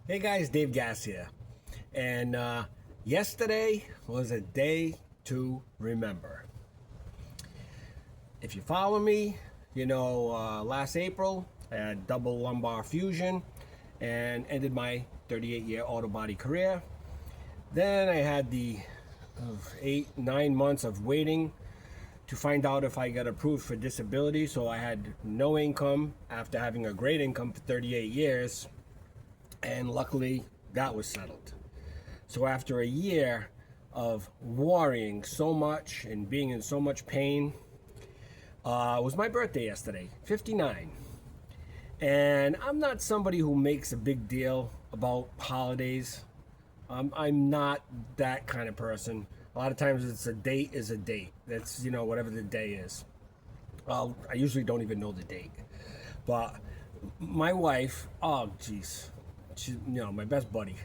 Hey guys, Dave Gass here. And yesterday was a day to remember. If you follow me, you know last April I had double lumbar fusion and ended my 38-year auto body career. Then I had the 8-9 months of waiting to find out if I got approved for disability. So I had no income after having a great income for 38 years. And luckily that was settled. So after a year of worrying so much and being in so much pain, it was my birthday yesterday, 59. And I'm not somebody who makes a big deal about holidays. I'm not that kind of person. A lot of times it's a date is a date. That's, whatever the day is. I usually don't even know the date. But my wife, oh geez, she, my best buddy,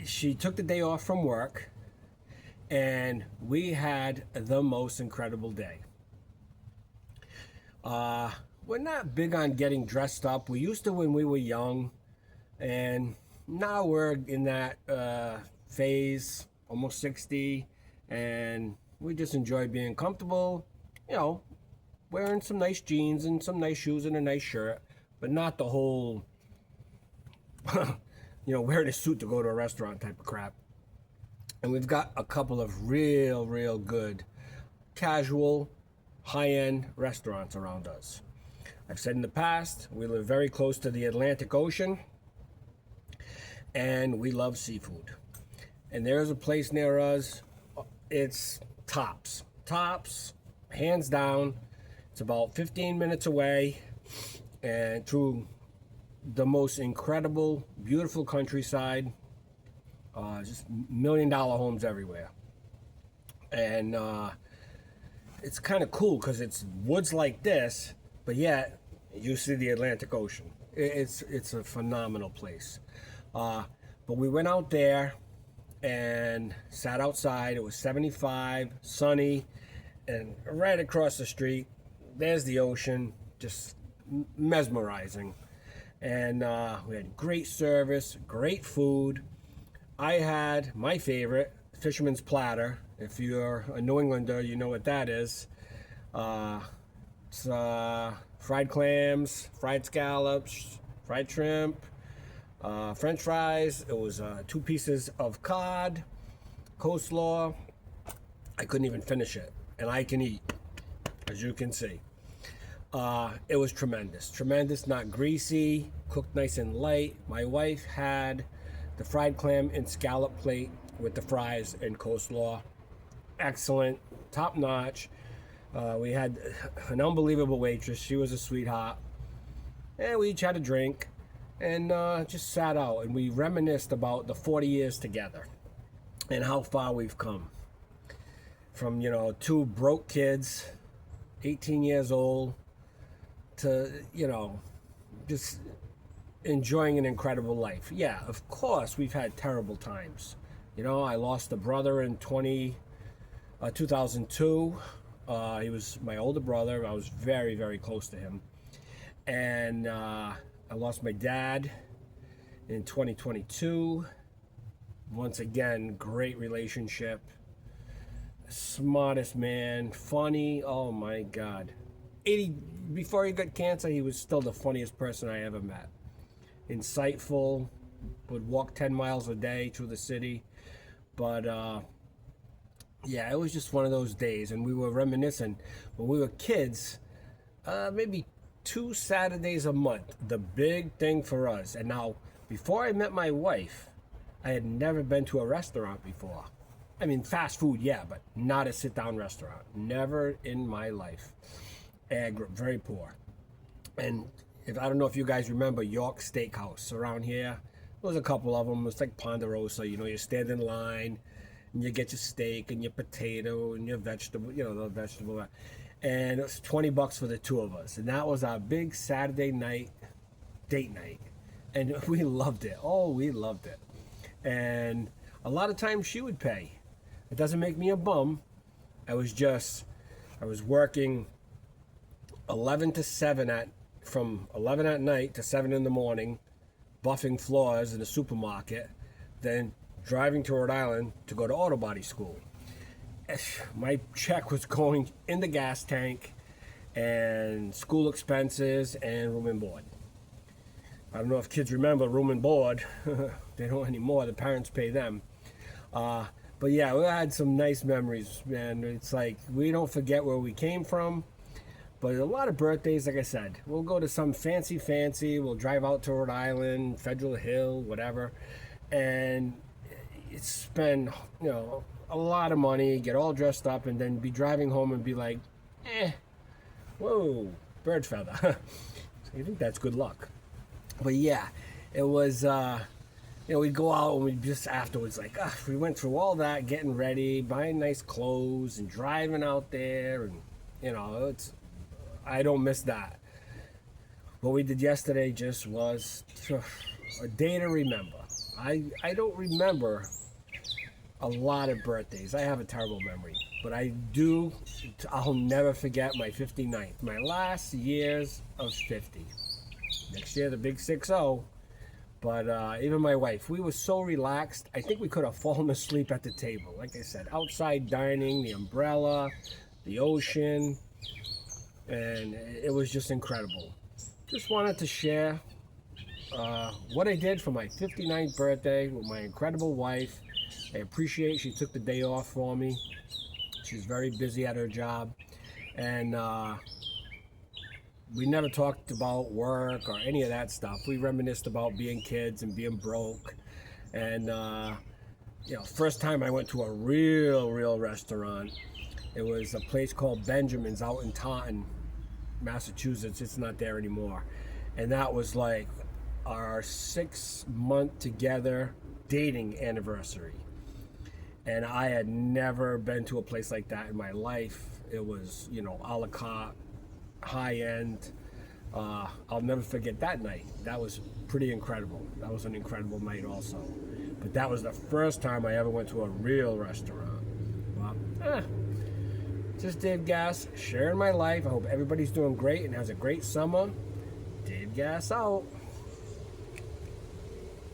she took the day off from work and we had the most incredible day. We're not big on getting dressed up. We used to when we were young, and now we're in that phase, almost 60, and we just enjoy being comfortable, wearing some nice jeans and some nice shoes and a nice shirt, but not the whole wearing a suit to go to a restaurant type of crap. And we've got a couple of real good casual high-end restaurants around us. I've said in the past, we live very close to the Atlantic Ocean and we love seafood. And there's a place near us, it's Tops, hands down. It's about 15 minutes away and through the most incredible, beautiful countryside, just $1 million homes everywhere. And it's kind of cool because it's woods like this, but yet you see the Atlantic Ocean. It's a phenomenal place. But we went out there and sat outside. It was 75, sunny, and right across the street, there's the ocean, just mesmerizing. And we had great service, great food. I had my favorite, Fisherman's Platter. If you're a New Englander, you know what that is. It's fried clams, fried scallops, fried shrimp, French fries. It was 2 pieces of cod, coleslaw. I couldn't even finish it, and I can eat, as you can see. It was tremendous, not greasy, cooked nice and light. My wife had the fried clam and scallop plate with the fries and coleslaw. Excellent, top notch. We had an unbelievable waitress. She was a sweetheart. And we each had a drink and just sat out and we reminisced about the 40 years together and how far we've come. From, 2 broke kids, 18 years old, to, just enjoying an incredible life. Yeah, of course, we've had terrible times. I lost a brother in 2002. He was my older brother. I was very close to him. And I lost my dad in 2022. Once again, great relationship. Smartest man, funny, oh my God. Before he got cancer, he was still the funniest person I ever met. Insightful, would walk 10 miles a day through the city. But yeah, it was just one of those days, and we were reminiscing when we were kids, maybe 2 Saturdays a month, the big thing for us. And now, before I met my wife, I had never been to a restaurant before. I mean, fast food, yeah, but not a sit-down restaurant. Never in my life. And I grew up very poor. And I don't know if you guys remember York Steakhouse around here. There was a couple of them. It's like Ponderosa. You stand in line and you get your steak and your potato and your vegetable, the vegetable. And it was $20 for the 2 of us. And that was our big Saturday night date night. And we loved it. Oh, we loved it. And a lot of times she would pay. It doesn't make me a bum. I was working 11 to 7 from 11 at night to 7 in the morning, buffing floors in a supermarket than driving to Rhode Island to go to auto body school. My check was going in the gas tank and school expenses and room and board. I don't know if kids remember room and board. They don't anymore. The parents pay them. But yeah, we had some nice memories, man. It's like we don't forget where we came from. But a lot of birthdays, like I said, we'll go to some fancy. We'll drive out to Rhode Island, Federal Hill, whatever, and spend, a lot of money, get all dressed up, and then be driving home and be like, whoa, bird feather. So you think that's good luck. But yeah, it was, we'd go out and we'd just afterwards, like, we went through all that, getting ready, buying nice clothes and driving out there. And, I don't miss that. What we did yesterday just was a day to remember. I don't remember a lot of birthdays. I have a terrible memory. But I'll never forget my 59th. My last years of 50. Next year, the big 6-0. But even my wife, we were so relaxed. I think we could have fallen asleep at the table. Like I said, outside dining, the umbrella, the ocean. And it was just incredible. Just wanted to share what I did for my 59th birthday with my incredible wife. I appreciate she took the day off for me. She's very busy at her job. And we never talked about work or any of that stuff. We reminisced about being kids and being broke. And, first time I went to a real restaurant, it was a place called Benjamin's out in Taunton, Massachusetts. It's not there anymore. And that was like our 6-month together dating anniversary. And I had never been to a place like that in my life. It was, a la carte, high end. I'll never forget that night. That was pretty incredible. That was an incredible night also. But that was the first time I ever went to a real restaurant. Well, just Dave Gass, sharing my life. I hope everybody's doing great and has a great summer. Dave Gass out.